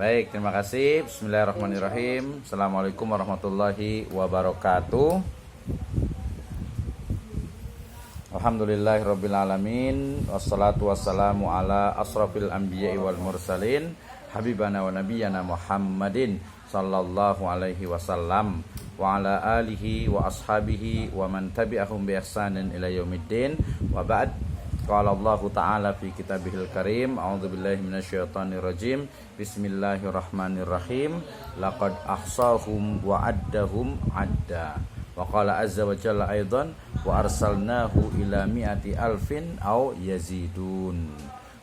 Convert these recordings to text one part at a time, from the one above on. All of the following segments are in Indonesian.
Baik, terima kasih. Bismillahirrahmanirrahim. Assalamualaikum warahmatullahi wabarakatuh. Alhamdulillahirabbil alamin. Wassalatu wassalamu ala asrafil anbiya'i wal mursalin, habibana wa nabiyyana Muhammadin sallallahu alaihi wasallam wa ala alihi wa ashabihi wa man tabi'ahum bi ihsanin ila yaumiddin. Wa ba'd. Qala Allah Ta'ala fi kitabihil karim, a'udzubillahi minasyaitonir rajim. Bismillahirrahmanirrahim. Laqad ahsahum wa addahum adda. Wa qala azza wa jalla aidan wa arsalnahu ila mi'ati alfin aw yazidun.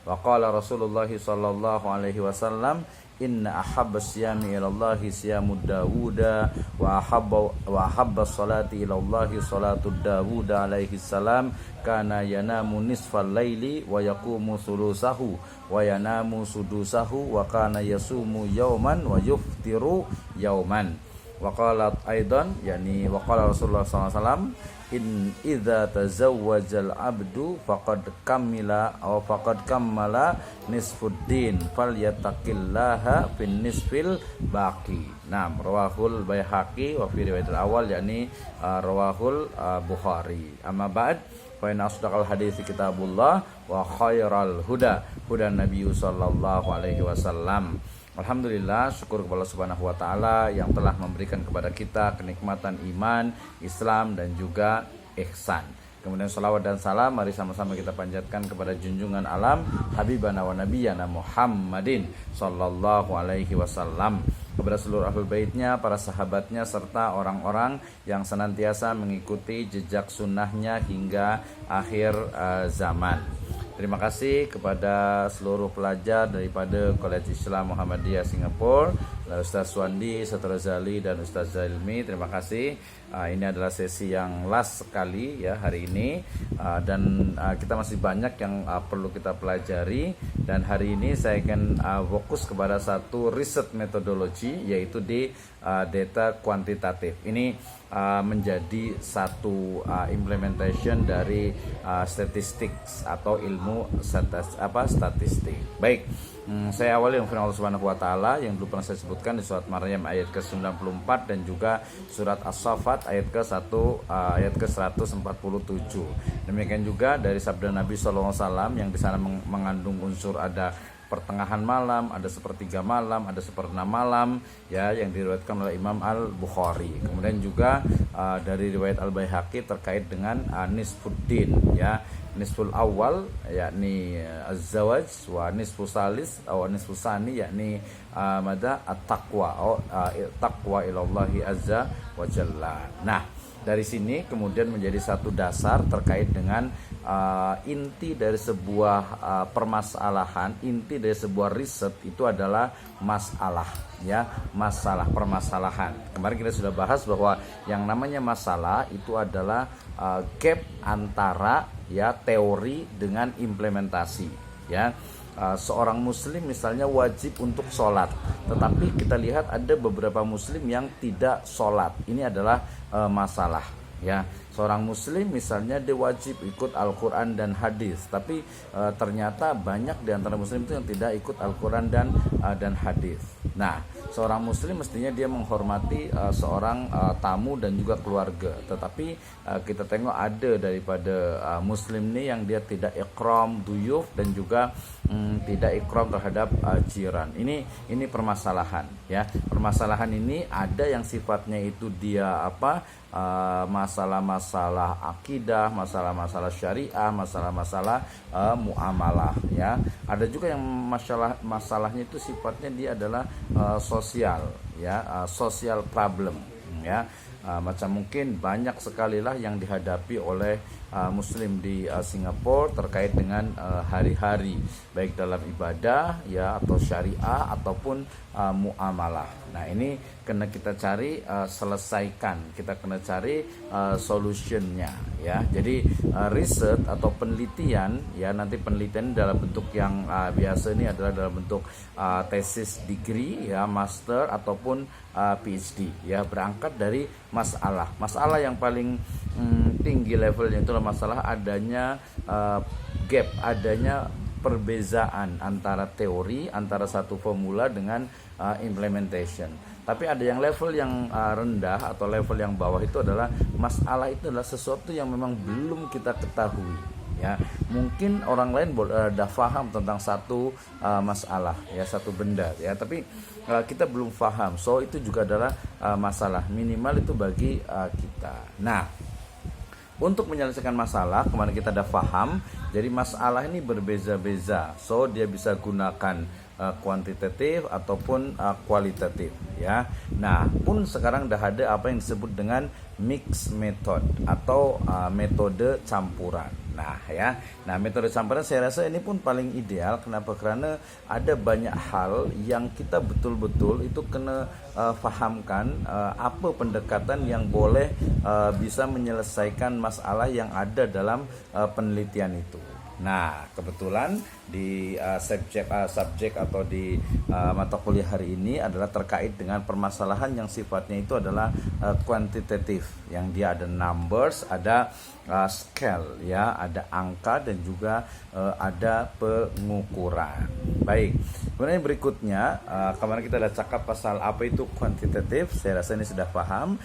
Wa qala Rasulullah sallallahu alaihi wasallam, inna ahabbas siyami ilallahi siyamud Dawuda wa ahabbas salati ilallahi salatud Dawuda alaihi salam, kana yanamu nisfal laili wa yaqumu thulutsahu wa yanamu sudusahu wa kana yasumu yauman wa yuftiru yauman. Wa qala aidan, yani wa qala Rasulullah sallallahu alaihi wasallam, in idza tazawwajal abdu faqad kammala nisfuddin falyattaqillaha fin nisfil baqi. Naam, rawahul Baihaqi wa fi riwayatil awal, yakni rawahul Bukhari. Amma ba'd, fa inna asdaqal hadits kitabullah wa khairal huda hudan nabiy sallallahu alaihi wasallam. Alhamdulillah, syukur kepada Allah Subhanahu wa taala yang telah memberikan kepada kita kenikmatan iman, Islam dan juga ihsan. Kemudian salawat dan salam mari sama-sama kita panjatkan kepada junjungan alam habibana wa nabiyyana Muhammadin sallallahu alaihi wasallam, kepada seluruh ahlul baitnya, para sahabatnya serta orang-orang yang senantiasa mengikuti jejak sunnahnya hingga akhir zaman. Terima kasih kepada seluruh pelajar daripada College Islam Muhammadiyah Singapura, Ustaz Suwandi, Ustaz Razali dan Ustaz Zailmi. Terima kasih. Ini adalah sesi yang last sekali ya hari ini, dan kita masih banyak yang perlu kita pelajari, dan hari ini saya akan fokus kepada satu riset metodologi, yaitu di data kuantitatif. Ini menjadi satu implementation dari statistik atau ilmu statistik. Baik, saya awali dengan firman Allah Subhanahu wa taala yang dulu pernah saya sebutkan di surat Maryam ayat ke-94 dan juga surat As-Saffat ayat ke-147. Demikian juga dari sabda Nabi sallallahu alaihi wasallam yang di sana mengandung unsur ada pertengahan malam, ada sepertiga malam, ada seperenam malam, ya, yang diriwayatkan oleh Imam Al-Bukhari. Kemudian juga dari riwayat Al-Baihaqi terkait dengan nisfuddin, ya, nisful awal yakni az-zawaj wa nisfu salis atau nisfu sani yakni mada at-taqwa atau taqwa ilallahi azza wa jalla. Nah, dari sini kemudian menjadi satu dasar terkait dengan inti dari sebuah permasalahan, inti dari sebuah riset itu adalah masalah, ya, masalah, permasalahan. Kemarin kita sudah bahas bahwa yang namanya masalah itu adalah gap antara, ya, teori dengan implementasi, ya. Seorang muslim misalnya wajib untuk sholat, tetapi kita lihat ada beberapa muslim yang tidak sholat. Ini adalah masalah, ya. Seorang muslim misalnya dia wajib ikut Al-Quran dan hadis, tapi ternyata banyak di antara muslim itu yang tidak ikut Al-Quran dan hadis. Nah, seorang muslim mestinya dia menghormati seorang tamu dan juga keluarga, tetapi kita tengok ada daripada muslim ini yang dia tidak ikram duyuf dan juga tidak ikram terhadap jiran. Ini permasalahan, ya. Permasalahan ini ada yang sifatnya itu dia masalah-masalah akidah, masalah-masalah syariah, masalah-masalah muamalah, ya. Ada juga yang masalahnya itu sifatnya dia adalah sosial, ya, social problem, ya. Macam mungkin banyak sekali lah yang dihadapi oleh muslim di Singapura terkait dengan hari-hari, baik dalam ibadah, ya, atau syariah ataupun muamalah. Nah, ini kena kita cari selesaikan, kita kena cari solutionnya, ya. Jadi riset atau penelitian, ya, nanti penelitian dalam bentuk yang biasa ini adalah dalam bentuk tesis degree, ya, master ataupun PhD, ya, berangkat dari masalah yang paling tinggi levelnya itu adalah masalah adanya gap, adanya perbezaan antara teori, antara satu formula dengan implementation. Tapi ada yang level yang rendah atau level yang bawah itu adalah masalah itu adalah sesuatu yang memang belum kita ketahui. Ya, mungkin orang lain dah paham tentang satu masalah, ya, satu benda, ya, tapi kita belum paham. So itu juga adalah masalah minimal itu bagi kita. Nah, untuk menyelesaikan masalah, kemarin kita dah paham, jadi masalah ini berbeza-beza. So dia bisa gunakan kuantitatif ataupun kualitatif, ya. Nah, pun sekarang dah ada apa yang disebut dengan mixed method atau metode campuran. Nah, metode campuran saya rasa ini pun paling ideal. Kenapa? Karena ada banyak hal yang kita betul-betul itu kena fahamkan apa pendekatan yang boleh bisa menyelesaikan masalah yang ada dalam penelitian itu. Nah, kebetulan di subjek atau di mata kuliah hari ini adalah terkait dengan permasalahan yang sifatnya itu adalah kuantitatif, yang dia ada numbers, ada scale, ya, ada angka dan juga ada pengukuran. Baik, kemudian berikutnya kemarin kita sudah cakap pasal apa itu kuantitatif. Saya rasa ini sudah paham.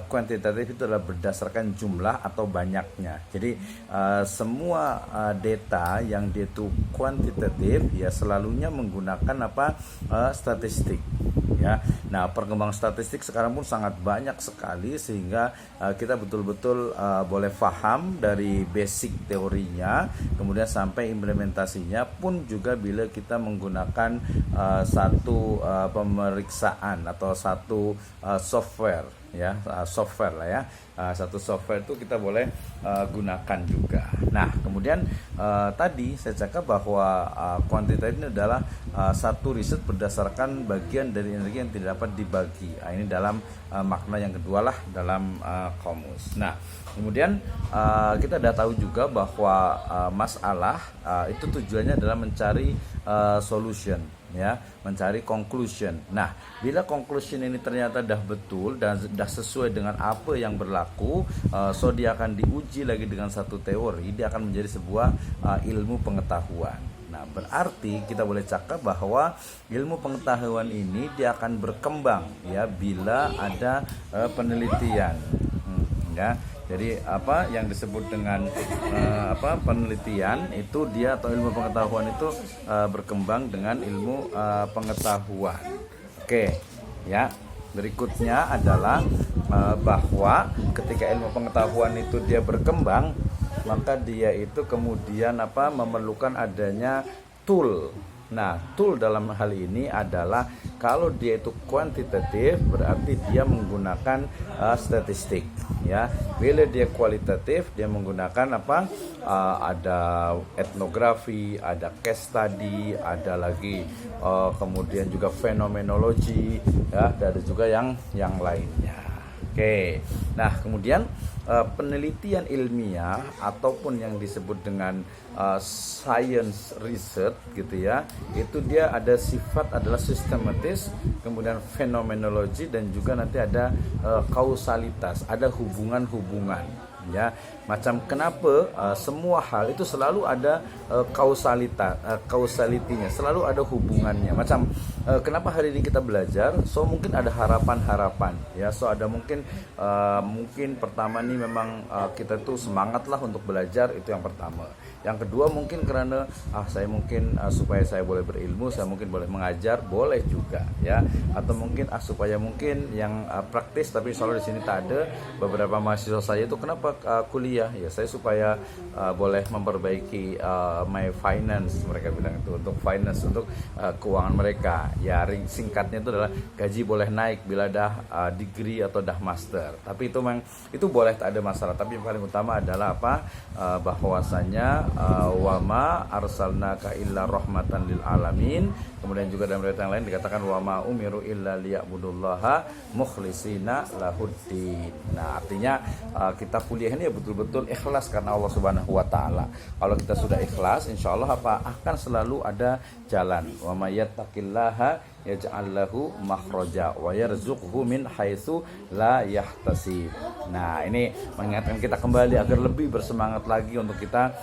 Kuantitatif itu adalah berdasarkan jumlah atau banyaknya. Jadi semua data yang dia itu kuantitatif, ya, selalunya menggunakan statistik, ya. Nah, perkembangan statistik sekarang pun sangat banyak sekali sehingga kita betul-betul boleh paham dari basic teorinya, kemudian sampai implementasinya pun juga bila kita menggunakan satu pemeriksaan atau satu software, ya, software lah, ya. Satu software itu kita boleh gunakan juga. Nah, kemudian tadi saya cakap bahwa kuantitatif ini adalah satu riset berdasarkan bagian dari energi yang tidak dapat dibagi. Ini dalam makna yang kedua lah dalam kamus. Nah, kemudian kita sudah tahu juga bahwa masalah itu tujuannya adalah mencari solution, ya, mencari conclusion. Nah, bila conclusion ini ternyata dah betul dan dah sesuai dengan apa yang berlaku, so dia akan diuji lagi dengan satu teori, dia akan menjadi sebuah ilmu pengetahuan. Nah, berarti kita boleh cakap bahwa ilmu pengetahuan ini dia akan berkembang, ya, bila ada penelitian, ya. Jadi apa yang disebut dengan penelitian itu dia atau ilmu pengetahuan itu berkembang dengan ilmu pengetahuan. Oke, ya. Berikutnya adalah bahwa ketika ilmu pengetahuan itu dia berkembang, maka dia itu kemudian memerlukan adanya tool. Nah, tool dalam hal ini adalah kalau dia itu kuantitatif berarti dia menggunakan statistik, ya. Bila dia kualitatif dia menggunakan ada etnografi, ada case study, ada lagi kemudian juga fenomenologi, ya, dan ada juga yang lainnya. Oke. Nah, kemudian penelitian ilmiah ataupun yang disebut dengan science research, gitu ya, itu dia ada sifat adalah sistematis, kemudian fenomenologi dan juga nanti ada kausalitas, ada hubungan-hubungan, ya. Macam kenapa semua hal itu selalu ada kausalitinya, selalu ada hubungannya. Macam kenapa hari ini kita belajar, so mungkin ada harapan-harapan, ya. So ada mungkin pertama nih memang kita tuh semangat lah untuk belajar, itu yang pertama. Yang kedua mungkin karena saya mungkin supaya saya boleh berilmu, saya mungkin boleh mengajar, boleh juga, ya. Atau mungkin supaya mungkin yang praktis, tapi soalnya di sini tak ada beberapa mahasiswa saya itu kenapa kuliah, ya saya supaya boleh memperbaiki my finance, mereka bilang itu untuk finance, untuk keuangan mereka, ya. Singkatnya itu adalah gaji boleh naik bila dah degree atau dah master. Tapi itu memang itu boleh, tak ada masalah. Tapi yang paling utama adalah bahwasanya wama arsalnaka illa rahmatan lil alamin. Kemudian juga dalam riwayat yang lain dikatakan wama umiru illa liya'budullaha mukhlisina lahuddin. Nah, artinya kita kuliah ini ya betul-betul ikhlas karena Allah Subhanahu wa taala. Kalau kita sudah ikhlas, insyaallah akan selalu ada jalan. Wa may yattaqillaha yaj'al lahu makhraja wa yarzuqhu min haitsu la yahtasib. Nah, ini mengingatkan kita kembali agar lebih bersemangat lagi untuk kita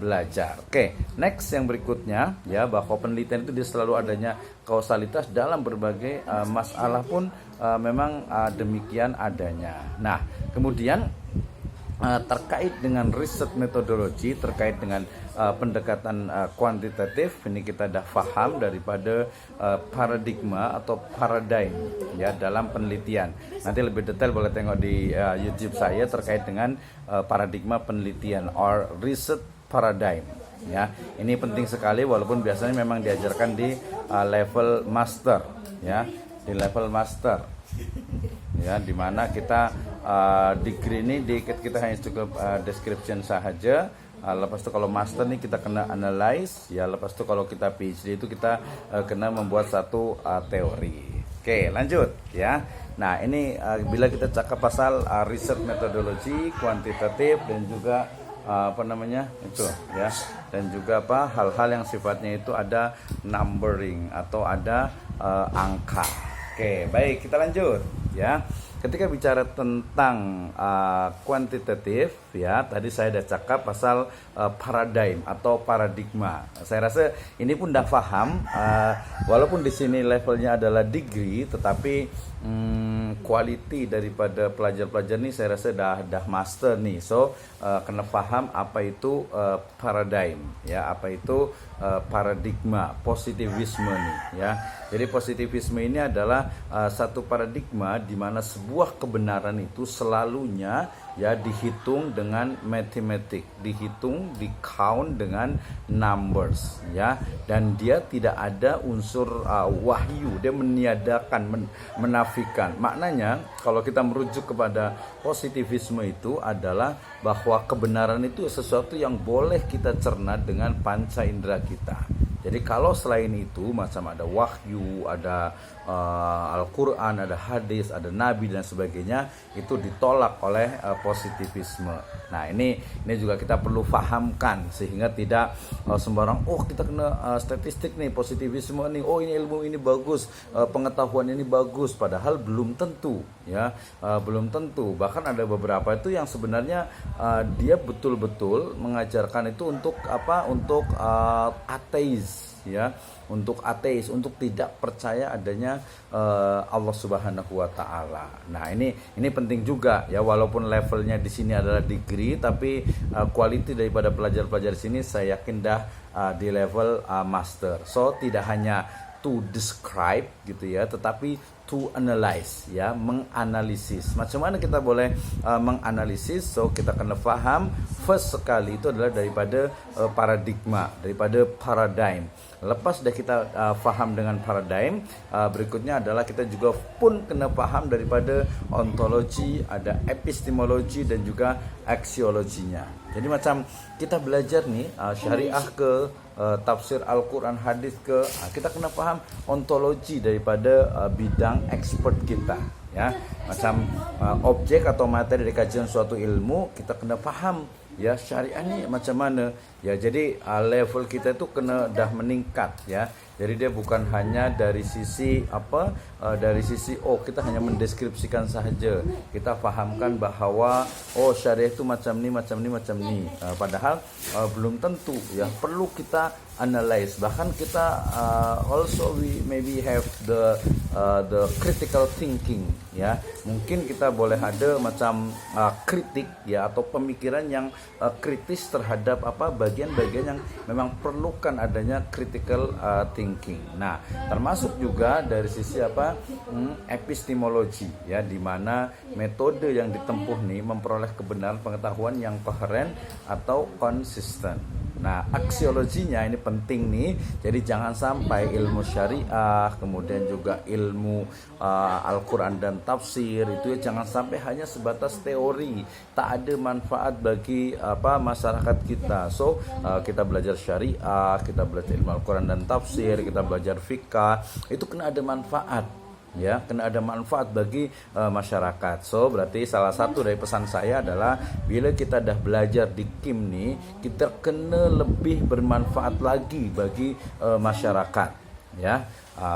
belajar. Oke, next yang berikutnya ya, bahwa penelitian itu dia selalu adanya kausalitas dalam berbagai masalah pun memang demikian adanya. Nah, kemudian terkait dengan riset metodologi, terkait dengan pendekatan kuantitatif, ini kita dah faham daripada paradigma atau paradigm ya dalam penelitian. Nanti lebih detail boleh tengok di YouTube saya terkait dengan paradigma penelitian or research paradigm ya. Ini penting sekali walaupun biasanya memang diajarkan di level master ya, di level master ya, dimana kita degree ini kita hanya cukup description sahaja. Lepas itu kalau master nih kita kena analyze ya, lepas itu kalau kita PhD itu kita kena membuat satu teori. Oke, lanjut ya. Nah, ini bila kita cakap pasal research metodologi, kuantitatif dan juga apa namanya itu ya, dan juga apa hal-hal yang sifatnya itu ada numbering atau ada angka. Oke, baik, kita lanjut ya. Ketika bicara tentang kuantitatif ya, tadi saya sudah cakap pasal paradigm atau paradigma. Saya rasa ini pun dah faham, walaupun di sini levelnya adalah degree, tetapi quality daripada pelajar-pelajar ini saya rasa dah master nih. So kena faham apa itu paradigm ya, apa itu paradigma, positivisme nih ya. Jadi positivisme ini adalah satu paradigma di mana sebuah kebenaran itu selalunya ya dihitung dengan matematik, dihitung, di count dengan numbers ya, dan dia tidak ada unsur wahyu, dia meniadakan, menafikan. Maknanya kalau kita merujuk kepada positivisme itu adalah bahwa kebenaran itu sesuatu yang boleh kita cerna dengan panca indera kita. Jadi kalau selain itu macam ada wahyu, ada Al-Quran, ada hadis, ada nabi dan sebagainya, itu ditolak oleh positivisme. Nah, ini juga kita perlu fahamkan sehingga tidak sembarang kita kena statistik nih, positivisme nih, ini ilmu ini bagus, pengetahuan ini bagus, padahal belum tentu ya, belum tentu. Bahkan ada beberapa itu yang sebenarnya dia betul-betul mengajarkan itu untuk apa? Untuk ateis ya, untuk ateis, untuk tidak percaya adanya Allah Subhanahu wa taala. Nah, ini penting juga ya, walaupun levelnya di sini adalah degree, tapi quality daripada pelajar-pelajar sini saya yakin dah di level master. So tidak hanya to describe gitu ya, tetapi to analyze ya, menganalisis. Macam mana kita boleh menganalisis? So kita kena faham first sekali itu adalah daripada paradigma, daripada paradigm. Lepas dah kita faham dengan paradigm, berikutnya adalah kita juga pun kena faham daripada ontologi, ada epistemologi dan juga aksiologinya. Jadi macam kita belajar nih syariah ke tafsir Al-Quran, hadis ke, kita kena faham ontologi daripada bidang expert kita ya. Macam objek atau materi dari kajian suatu ilmu, kita kena faham ya syariah ni macam mana ya. Jadi level kita itu kena dah meningkat ya. Jadi dia bukan hanya dari sisi dari sisi kita hanya mendeskripsikan sahaja. Kita fahamkan bahawa syariah itu macam ni, macam ni, macam ni. Padahal belum tentu ya, perlu kita analyze. Bahkan kita also we maybe have the critical thinking ya. Mungkin kita boleh ada macam kritik ya, atau pemikiran yang kritis terhadap bagian-bagian yang memang perlukan adanya critical thinking. Nah, termasuk juga dari sisi epistemologi ya, di mana metode yang ditempuh nih memperoleh kebenaran pengetahuan yang koheren atau konsisten. Nah, aksiologinya ini penting nih. Jadi jangan sampai ilmu syariah, kemudian juga ilmu Al-Quran dan tafsir itu jangan sampai hanya sebatas teori, tak ada manfaat bagi masyarakat kita. So kita belajar syariah, kita belajar ilmu Al-Quran dan tafsir, kita belajar fikah, itu kena ada manfaat ya, kena ada manfaat bagi masyarakat. So berarti salah satu dari pesan saya adalah bila kita dah belajar di KIM nih, kita kena lebih bermanfaat lagi bagi masyarakat ya.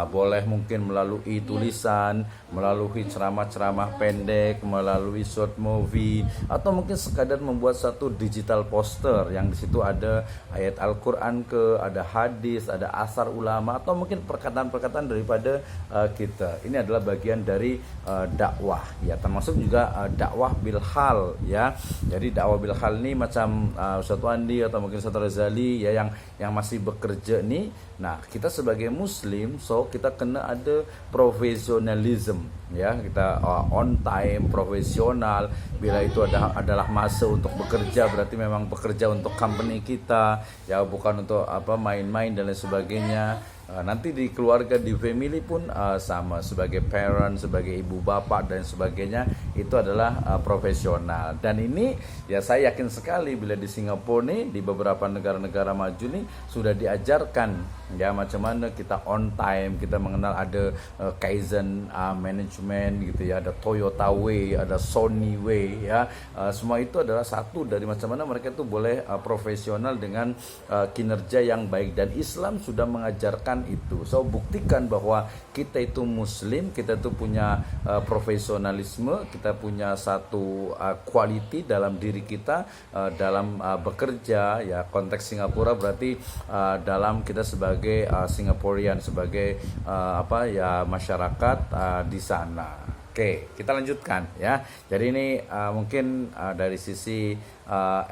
Boleh mungkin melalui tulisan, melalui ceramah-ceramah pendek, melalui short movie, atau mungkin sekadar membuat satu digital poster yang di situ ada ayat Al-Quran, ada hadis, ada asar ulama, atau mungkin perkataan-perkataan daripada kita. Ini adalah bagian dari dakwah ya, termasuk juga dakwah bilhal ya. Jadi dakwah bilhal ini macam Ustaz Wandi atau mungkin Ustaz Razali ya, yang masih bekerja nih. Nah, kita sebagai muslim, so kita kena ada profesionalism ya, kita on time, profesional. Bila itu adalah masa untuk bekerja, berarti memang bekerja untuk company kita ya, bukan untuk main-main dan lain sebagainya. Nanti di keluarga, di family pun sama, sebagai parent, sebagai ibu bapak dan sebagainya, itu adalah profesional. Dan ini ya saya yakin sekali bila di Singapura nih, di beberapa negara-negara maju nih sudah diajarkan ya macam mana kita on time, kita mengenal ada Kaizen management gitu ya, ada Toyota Way, ada Sony Way ya. Semua itu adalah satu dari macam mana mereka itu boleh profesional dengan kinerja yang baik, dan Islam sudah mengajarkan itu. So buktikan bahwa kita itu muslim, kita itu punya profesionalisme, kita punya satu quality dalam diri kita dalam bekerja ya. Konteks Singapura berarti dalam kita sebagai Singaporean, sebagai masyarakat di sana. Oke, kita lanjutkan ya. Jadi ini mungkin dari sisi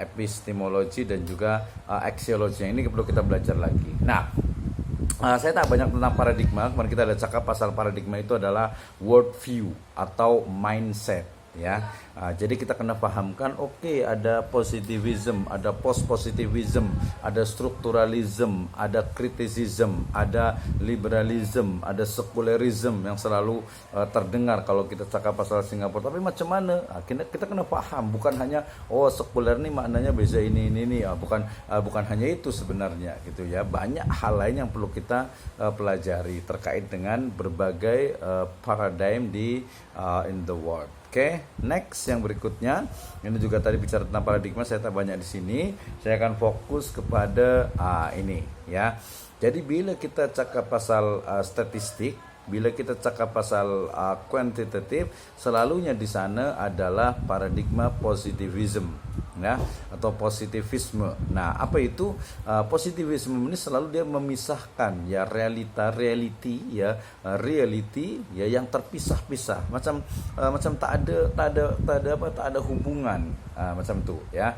epistemologi dan juga aksiologi ini perlu kita belajar lagi. Nah, saya tak banyak tentang paradigma. Kemarin kita ada cakap pasal paradigma itu adalah world view atau mindset ya. Jadi kita kena pahamkan, ada positivism, ada post positivism, ada strukturalism, ada kritisism, ada liberalism, ada sekularism yang selalu terdengar kalau kita cakap pasal Singapura. Tapi macam mana? Kita kena paham, bukan hanya sekuler ini maknanya beza ini. Bukan hanya itu sebenarnya gitu ya. Banyak hal lain yang perlu kita pelajari terkait dengan berbagai paradigm in the world. Oke, next yang berikutnya, ini juga tadi bicara tentang paradigma, saya tak banyak di sini. Saya akan fokus kepada ini ya. Jadi bila kita cakap pasal statistik, bila kita cakap pasal kuantitatif, selalunya di sana adalah paradigma positivism ya, atau positivisme. Nah, apa itu positivisme ini? Selalu dia memisahkan ya reality ya yang terpisah-pisah, macam tak ada hubungan macam tu ya.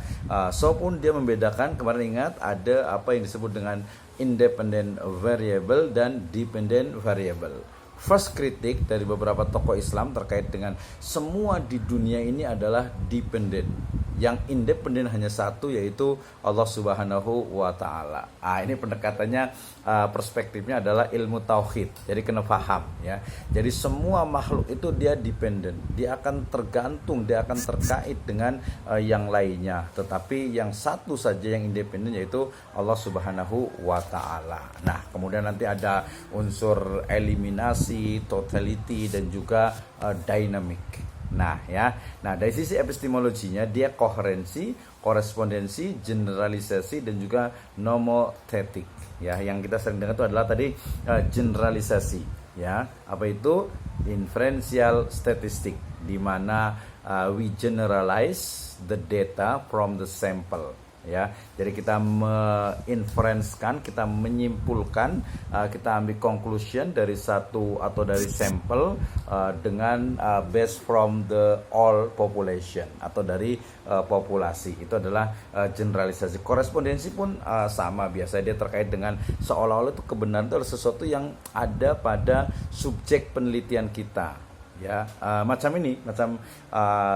So pun dia membedakan, kemarin ingat ada apa yang disebut dengan independent variable dan dependent variable. First kritik dari beberapa tokoh Islam terkait dengan semua di dunia ini adalah dependent. Yang independen hanya satu, yaitu Allah Subhanahu wa Ta'ala. Ini pendekatannya, perspektifnya adalah ilmu tauhid. Jadi kena faham ya. Jadi semua makhluk itu dia dependent, dia akan tergantung, dia akan terkait dengan yang lainnya. Tetapi yang satu saja yang independen, yaitu Allah Subhanahu wa Ta'ala. Nah, kemudian nanti ada unsur eliminasi, totality, dan juga dynamic. Nah dari sisi epistemologinya dia koherensi, korespondensi, generalisasi, dan juga nomotetik ya. Yang kita sering dengar itu adalah tadi generalisasi ya. Apa itu? Inferential statistic, di mana we generalize the data from the sample ya. Jadi kita menginferenskan, kita menyimpulkan, kita ambil conclusion dari satu atau dari sampel dengan based from the all population atau dari populasi. Itu adalah generalisasi. Korespondensi pun sama, biasanya dia terkait dengan seolah-olah itu kebenaran itu adalah sesuatu yang ada pada subjek penelitian kita. Ya, macam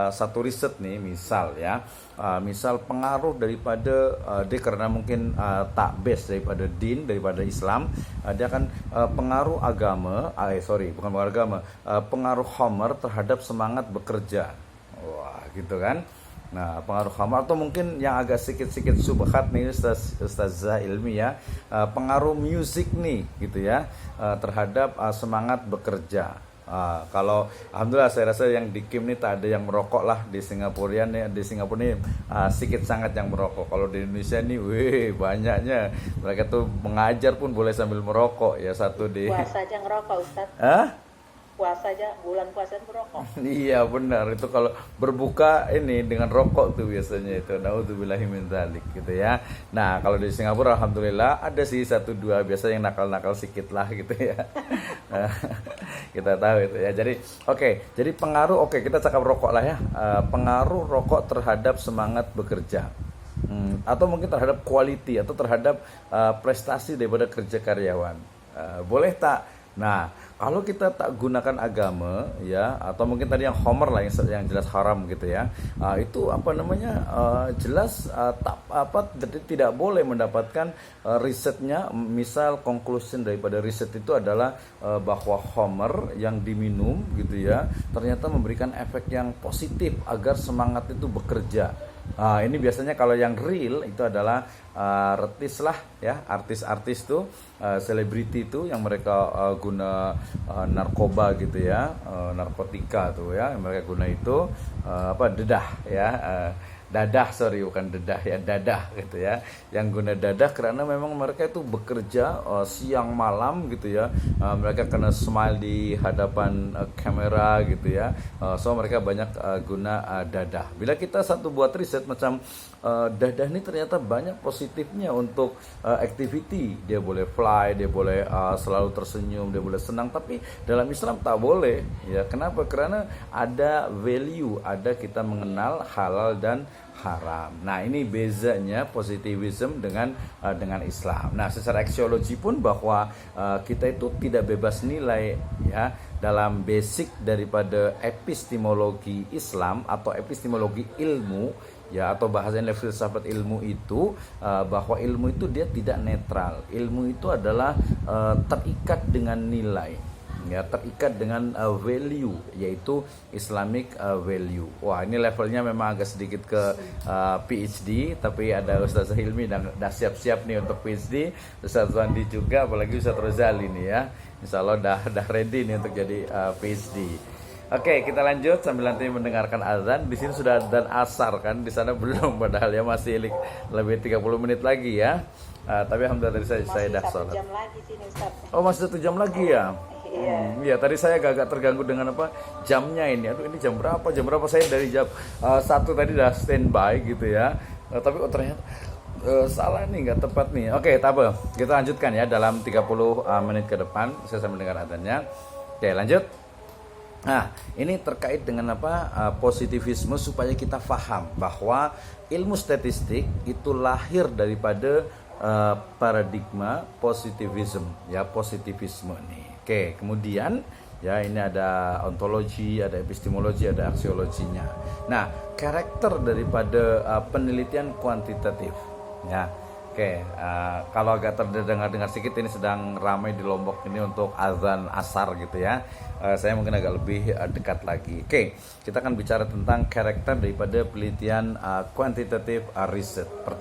satu riset nih, misal pengaruh daripada dia karena mungkin tak base daripada din, daripada Islam, dia akan pengaruh agama, bukan pengaruh agama, pengaruh Homer terhadap semangat bekerja. Wah, gitu kan. Nah, pengaruh Homer, atau mungkin yang agak sedikit subhat nih Ustazah Ilmi ya, pengaruh musik nih gitu ya, terhadap semangat bekerja. Kalau alhamdulillah saya rasa yang di Kim ini tak ada yang merokok lah di Singapura nih. Di Singapura ini sedikit sangat yang merokok. Kalau di Indonesia nih, wih banyaknya. Mereka tuh mengajar pun boleh sambil merokok ya satu di. Puasa aja ngerokok Ustadz. Hah? Puasa aja, bulan puasa ngerokok. Iya benar, itu kalau berbuka ini dengan rokok tuh biasanya itu. Naudzubillahi min dzalik gitu ya. Nah, kalau di Singapura alhamdulillah ada sih satu dua biasa yang nakal-nakal sedikit lah gitu ya. Kita tahu itu ya. Jadi jadi pengaruh kita cakap rokok lah ya. Pengaruh rokok terhadap semangat bekerja. Atau mungkin terhadap quality atau terhadap prestasi daripada kerja karyawan. Boleh tak? Nah, kalau kita tak gunakan agama ya, atau mungkin tadi yang homer lah yang jelas haram gitu ya, itu jelas tidak boleh mendapatkan risetnya. Misal conclusion daripada riset itu adalah bahwa homer yang diminum gitu ya ternyata memberikan efek yang positif agar semangat itu bekerja. Ini biasanya kalau yang real itu adalah artis lah ya, artis-artis tuh selebriti tuh yang mereka guna narkoba gitu ya, narkotika tuh ya, yang mereka guna itu dedah ya, bukan dedah ya, dadah gitu ya, yang guna dadah karena memang mereka itu bekerja siang malam gitu ya, mereka kena smile di hadapan kamera gitu ya, so mereka banyak guna dadah. Bila kita satu buat riset macam dadah ini ternyata banyak positifnya untuk activity, dia boleh fly, dia boleh selalu tersenyum, dia boleh senang, tapi dalam Islam tak boleh ya. Kenapa? Karena ada value, ada kita mengenal halal dan haram. Nah, ini bezanya positivism dengan Islam. Nah, secara aksiologi pun bahwa kita itu tidak bebas nilai ya dalam basic daripada epistemologi Islam atau epistemologi ilmu ya, atau bahasanya filsafat ilmu itu bahwa ilmu itu dia tidak netral. Ilmu itu adalah terikat dengan nilai. Ya, terikat dengan value, yaitu Islamic value. Wah, ini levelnya memang agak sedikit ke PhD, tapi ada Ustaz Hilmi dan dah siap-siap nih untuk PhD, Ustaz Wandi juga, apalagi Ustaz Rozali nih ya. Insya Allah dah ready nih untuk jadi PhD. Oke, kita lanjut sambil nanti mendengarkan azan. Di sini sudah azan asar kan, di sana belum, padahal ya masih lebih 30 menit lagi ya. Tapi alhamdulillah tadi saya dah sholat. Masih 1 jam lagi sini Ustaz. Oh, masih 1 jam lagi ya? Iya, tadi saya agak terganggu dengan jamnya ini. Aduh, ini jam berapa saya dari jam 1 tadi udah standby gitu ya. Tapi ternyata salah nih, nggak tepat nih. Oke, tak apa, kita lanjutkan ya dalam 30 menit ke depan. Saya sambil dengar adanya. Oke, lanjut. Nah, ini terkait dengan positivisme, supaya kita paham bahwa ilmu statistik itu lahir daripada paradigma positivism ya, positivisme nih. Oke, kemudian ya ini ada ontologi, ada epistemologi, ada aksiologinya. Nah, karakter daripada penelitian kuantitatif ya. Oke, kalau agak terdengar sedikit, ini sedang ramai di Lombok ini untuk azan asar gitu ya. Saya mungkin agak lebih dekat lagi. Oke, kita akan bicara tentang karakter daripada penelitian quantitative research.